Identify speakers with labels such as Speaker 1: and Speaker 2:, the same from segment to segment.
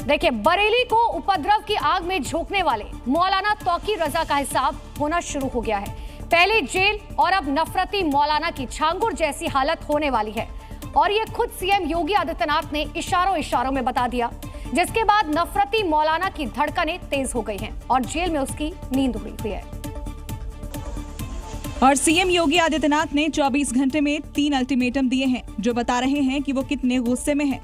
Speaker 1: देखिए, बरेली को उपद्रव की आग में झोंकने वाले मौलाना तौकीर रजा का हिसाब होना शुरू हो गया है। पहले जेल और अब नफरती मौलाना की छांगुर जैसी हालत होने वाली है। और ये खुद सीएम योगी आदित्यनाथ ने इशारों में बता दिया, जिसके बाद नफरती मौलाना की धड़कनें तेज हो गई हैं और जेल में उसकी नींद उड़ी हुई है।
Speaker 2: और सीएम योगी आदित्यनाथ ने 24 घंटे में 3 अल्टीमेटम दिए हैं, जो बता रहे हैं कि वो कितने गुस्से में हैं।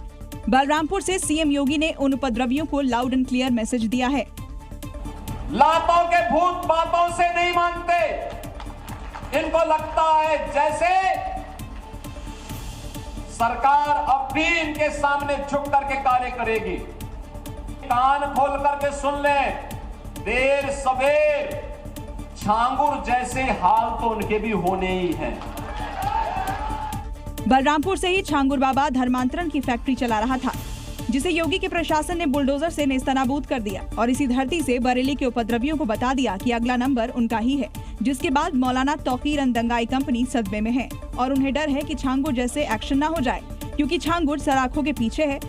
Speaker 2: बलरामपुर से सीएम योगी ने उन उपद्रवियों को लाउड एंड क्लियर मैसेज दिया है।
Speaker 3: लातों के भूत बातों से नहीं मानते। इनको लगता है जैसे सरकार अब भी इनके सामने झुक करके कार्य करेगी। कान खोल करके सुन लें, देर सवेर छांगुर जैसे हाल तो उनके भी होने ही हैं।
Speaker 2: बलरामपुर से ही छांगुर बाबा धर्मांतरण की फैक्ट्री चला रहा था, जिसे योगी के प्रशासन ने बुलडोजर से नेस्तनाबूद कर दिया और इसी धरती से बरेली के उपद्रवियों को बता दिया कि अगला नंबर उनका ही है। जिसके बाद मौलाना तौकीर एंड दंगाई कंपनी सदमे में है और उन्हें डर है कि छांगुर जैसे एक्शन न हो जाए, क्योंकि छांगुर सराखों के पीछे है।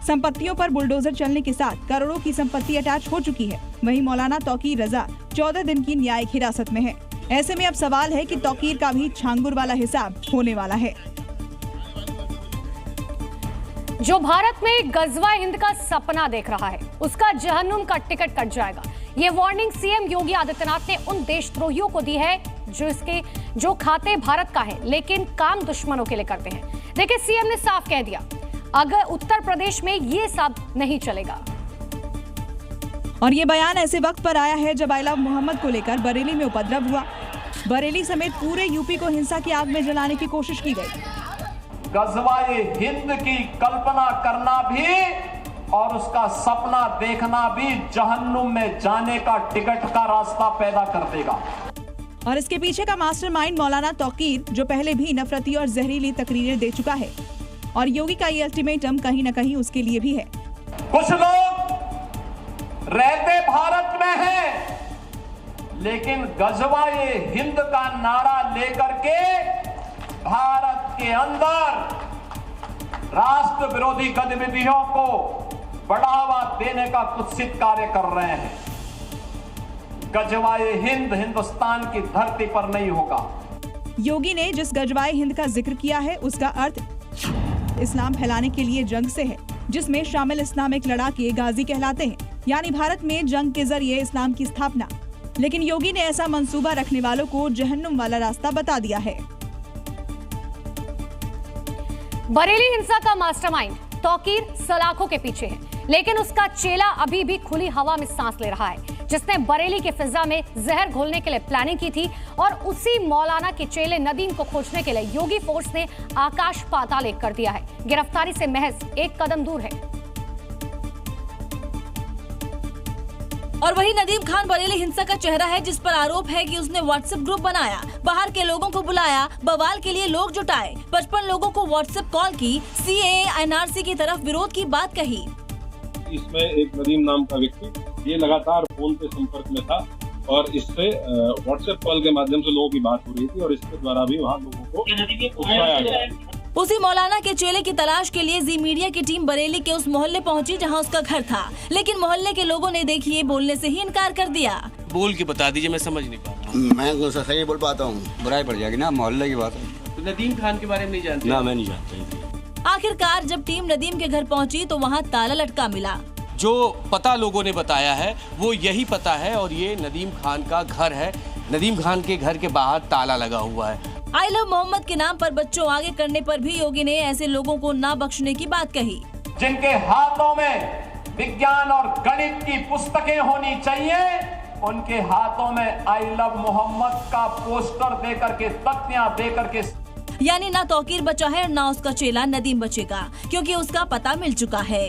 Speaker 2: संपत्तियों पर बुलडोजर चलने के साथ करोड़ों की संपत्ति अटैच हो चुकी है। वहीं मौलाना तौकीर रजा 14 दिन की न्यायिक हिरासत में है। ऐसे में अब सवाल है कि तौकीर का भी छांगुर वाला हिसाब होने वाला है।
Speaker 1: जो भारत में गजवा हिंद का सपना देख रहा है, उसका जहन्नुम का टिकट कट जाएगा। ये वार्निंग सीएम योगी आदित्यनाथ ने उन देशद्रोहियों को दी है जो खाते भारत का है लेकिन काम दुश्मनों के लिए करते हैं। देखिए, सीएम ने साफ कह दिया, अगर उत्तर प्रदेश में ये सब नहीं चलेगा।
Speaker 2: और ये बयान ऐसे वक्त पर आया है जब आई लव मोहम्मद को लेकर बरेली में उपद्रव हुआ। बरेली समेत पूरे यूपी को हिंसा की आग में जलाने की कोशिश की गई।
Speaker 3: गजवाए हिंद की कल्पना करना भी और उसका सपना देखना भी जहन्नुम में जाने का टिकट का रास्ता पैदा कर देगा।
Speaker 2: और इसके पीछे का मास्टरमाइंड मौलाना तौकीर, जो पहले भी नफरती और जहरीली तकरीरें दे चुका है। और योगी का ये अल्टीमेटम कहीं न कहीं उसके लिए भी है।
Speaker 3: कुछ लोग रहते भारत में हैं, लेकिन गजवाए हिंद का नारा लेकर के भारत के अंदर राष्ट्र विरोधी गतिविधियों को बढ़ावा देने का कुत्सित कार्य कर रहे हैं। गजवाए हिंद हिंदुस्तान की धरती पर नहीं होगा।
Speaker 2: योगी ने जिस गजवाए हिंद का जिक्र किया है, उसका अर्थ इस्लाम फैलाने के लिए जंग से है, जिसमें शामिल इस्लामिक लड़ाके गाजी कहलाते हैं, यानी भारत में जंग के जरिए इस्लाम की स्थापना। लेकिन योगी ने ऐसा मंसूबा रखने वालों को जहन्नुम वाला रास्ता बता दिया है।
Speaker 1: बरेली हिंसा का मास्टरमाइंड तौकीर सलाखों के पीछे है, लेकिन उसका चेला अभी भी खुली हवा में सांस ले रहा है, जिसने बरेली के फिजा में जहर घोलने के लिए प्लानिंग की थी। और उसी मौलाना के चेले नदीम को खोजने के लिए योगी फोर्स ने आकाश पाताल एक कर दिया है। गिरफ्तारी से महज एक कदम दूर है।
Speaker 4: और वही नदीम खान बरेली हिंसा का चेहरा है, जिस पर आरोप है कि उसने व्हाट्सएप ग्रुप बनाया, बाहर के लोगों को बुलाया, बवाल के लिए लोग जुटाए, 55 लोगों को व्हाट्सएप कॉल की, सीएए एनआरसी की तरफ विरोध की बात कही।
Speaker 5: इसमें एक नदीम नाम का व्यक्ति ये लगातार फोन पे संपर्क में था और इससे व्हाट्सएप कॉल के माध्यम से लोगों की बात हो रही थी और इसके द्वारा भी वहाँ लोगों को उकसाया गया।
Speaker 4: उसी मौलाना के चेले की तलाश के लिए जी मीडिया की टीम बरेली के उस मोहल्ले पहुंची जहां उसका घर था, लेकिन मोहल्ले के लोगों ने देखिए बोलने से ही इनकार कर दिया।
Speaker 6: बोल के बता दीजिए, मैं समझ नहीं पा रहा।
Speaker 7: मैं सही बोल पाता हूँ, बुराई पड़ जाएगी ना, मोहल्ले की बात है।
Speaker 6: तो नदीम खान के बारे में नहीं जानते?
Speaker 7: ना, मैं नहीं जानता।
Speaker 4: आखिरकार जब टीम नदीम के घर पहुंची तो वहाँ ताला लटका मिला।
Speaker 6: जो पता लोगों ने बताया है वो यही पता है और ये नदीम खान का घर है। नदीम खान के घर के बाहर ताला लगा हुआ है।
Speaker 4: आई लव मोहम्मद के नाम पर बच्चों आगे करने पर भी योगी ने ऐसे लोगों को ना बख्शने की बात कही।
Speaker 3: जिनके हाथों में विज्ञान और गणित की पुस्तकें होनी चाहिए, उनके हाथों में आई लव मोहम्मद का पोस्टर देकर के, तख्तियां देकर के।
Speaker 4: यानी ना तौकीर बचा है ना उसका चेला नदीम बचेगा, क्योंकि उसका पता मिल चुका है।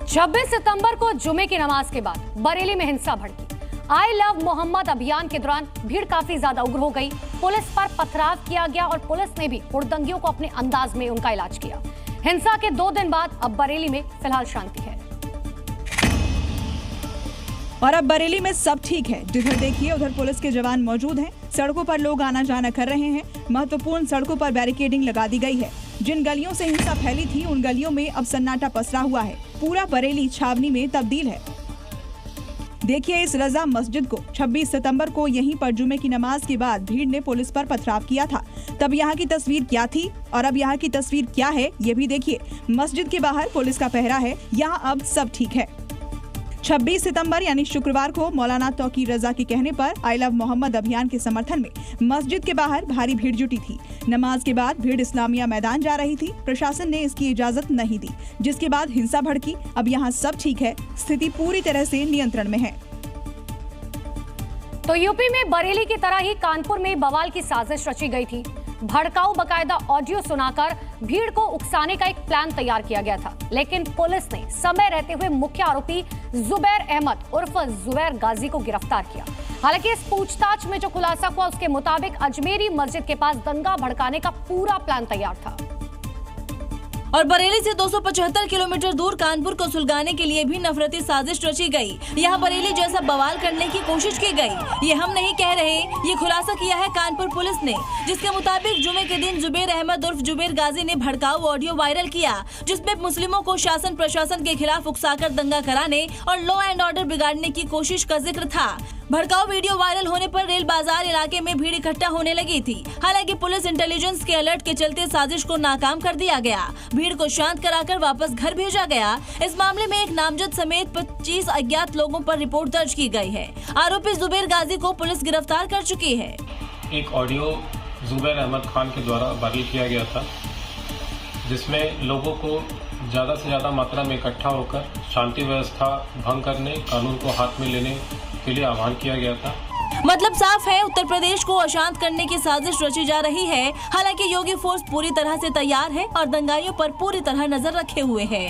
Speaker 1: 26 सितंबर को जुमे की नमाज के बाद बरेली में हिंसा भड़की। आई लव मोहम्मद अभियान के दौरान भीड़ काफी ज्यादा उग्र हो गई। पुलिस पर पथराव किया गया और पुलिस ने भी हुड़दंगियों को अपने अंदाज में उनका इलाज किया। हिंसा के 2 दिन बाद अब बरेली में फिलहाल शांति है।
Speaker 2: और अब बरेली में सब ठीक है। जिधर देखिए उधर पुलिस के जवान मौजूद हैं। सड़कों पर लोग आना जाना कर रहे हैं। महत्वपूर्ण सड़कों पर बैरिकेडिंग लगा दी गई है। जिन गलियों से हिंसा फैली थी उन गलियों में अब सन्नाटा पसरा हुआ है। पूरा बरेली छावनी में तब्दील है। देखिए इस रजा मस्जिद को 26 सितंबर को यहीं पर जुमे की नमाज के बाद भीड़ ने पुलिस पर पथराव किया था। तब यहाँ की तस्वीर क्या थी और अब यहाँ की तस्वीर क्या है ये भी देखिए। मस्जिद के बाहर पुलिस का पहरा है। यहाँ अब सब ठीक है। 26 सितंबर यानी शुक्रवार को मौलाना तौकी रजा के कहने पर आई लव मोहम्मद अभियान के समर्थन में मस्जिद के बाहर भारी भीड़ जुटी थी। नमाज के बाद भीड़ इस्लामिया मैदान जा रही थी। प्रशासन ने इसकी इजाजत नहीं दी, जिसके बाद हिंसा भड़की। अब यहाँ सब ठीक है, स्थिति पूरी तरह से नियंत्रण में है।
Speaker 1: तो यूपी में बरेली की तरह ही कानपुर में बवाल की साजिश रची गई थी। भड़काऊ बकायदा ऑडियो सुनाकर भीड़ को उकसाने का एक प्लान तैयार किया गया था, लेकिन पुलिस ने समय रहते हुए मुख्य आरोपी जुबैर अहमद उर्फ जुबैर गाजी को गिरफ्तार किया। हालांकि इस पूछताछ में जो खुलासा हुआ उसके मुताबिक अजमेरी मस्जिद के पास दंगा भड़काने का पूरा प्लान तैयार था।
Speaker 4: और बरेली से 275 किलोमीटर दूर कानपुर को सुलगाने के लिए भी नफरती साजिश रची गई। यहाँ बरेली जैसा बवाल करने की कोशिश की गई। ये हम नहीं कह रहे, ये खुलासा किया है कानपुर पुलिस ने, जिसके मुताबिक जुमे के दिन जुबैर अहमद उर्फ जुबैर गाजी ने भड़काऊ ऑडियो वायरल किया, जिसमें मुस्लिमों को शासन प्रशासन के खिलाफ उकसाकर दंगा कराने और लॉ एंड ऑर्डर बिगाड़ने की कोशिश का जिक्र था। भड़काऊ वीडियो वायरल होने पर रेल बाजार इलाके में भीड़ इकट्ठा होने लगी थी। हालांकि पुलिस इंटेलिजेंस के अलर्ट के चलते साजिश को नाकाम कर दिया गया। भीड़ को शांत कराकर वापस घर भेजा गया। इस मामले में एक नामजद समेत 25 अज्ञात लोगों पर रिपोर्ट दर्ज की गई है। आरोपी जुबैर गाजी को पुलिस गिरफ्तार कर चुकी है।
Speaker 8: एक ऑडियो जुबैर अहमद खान के द्वारा वायरल किया गया था, जिसमें लोगों को ज्यादा से ज्यादा मात्रा में इकट्ठा होकर शांति व्यवस्था भंग करने, कानून को हाथ में लेने के लिए आह्वान किया गया था।
Speaker 4: मतलब साफ है, उत्तर प्रदेश को अशांत करने की साजिश रची जा रही है। हालांकि योगी फोर्स पूरी तरह से तैयार है और दंगाइयों पर पूरी तरह नजर रखे हुए है।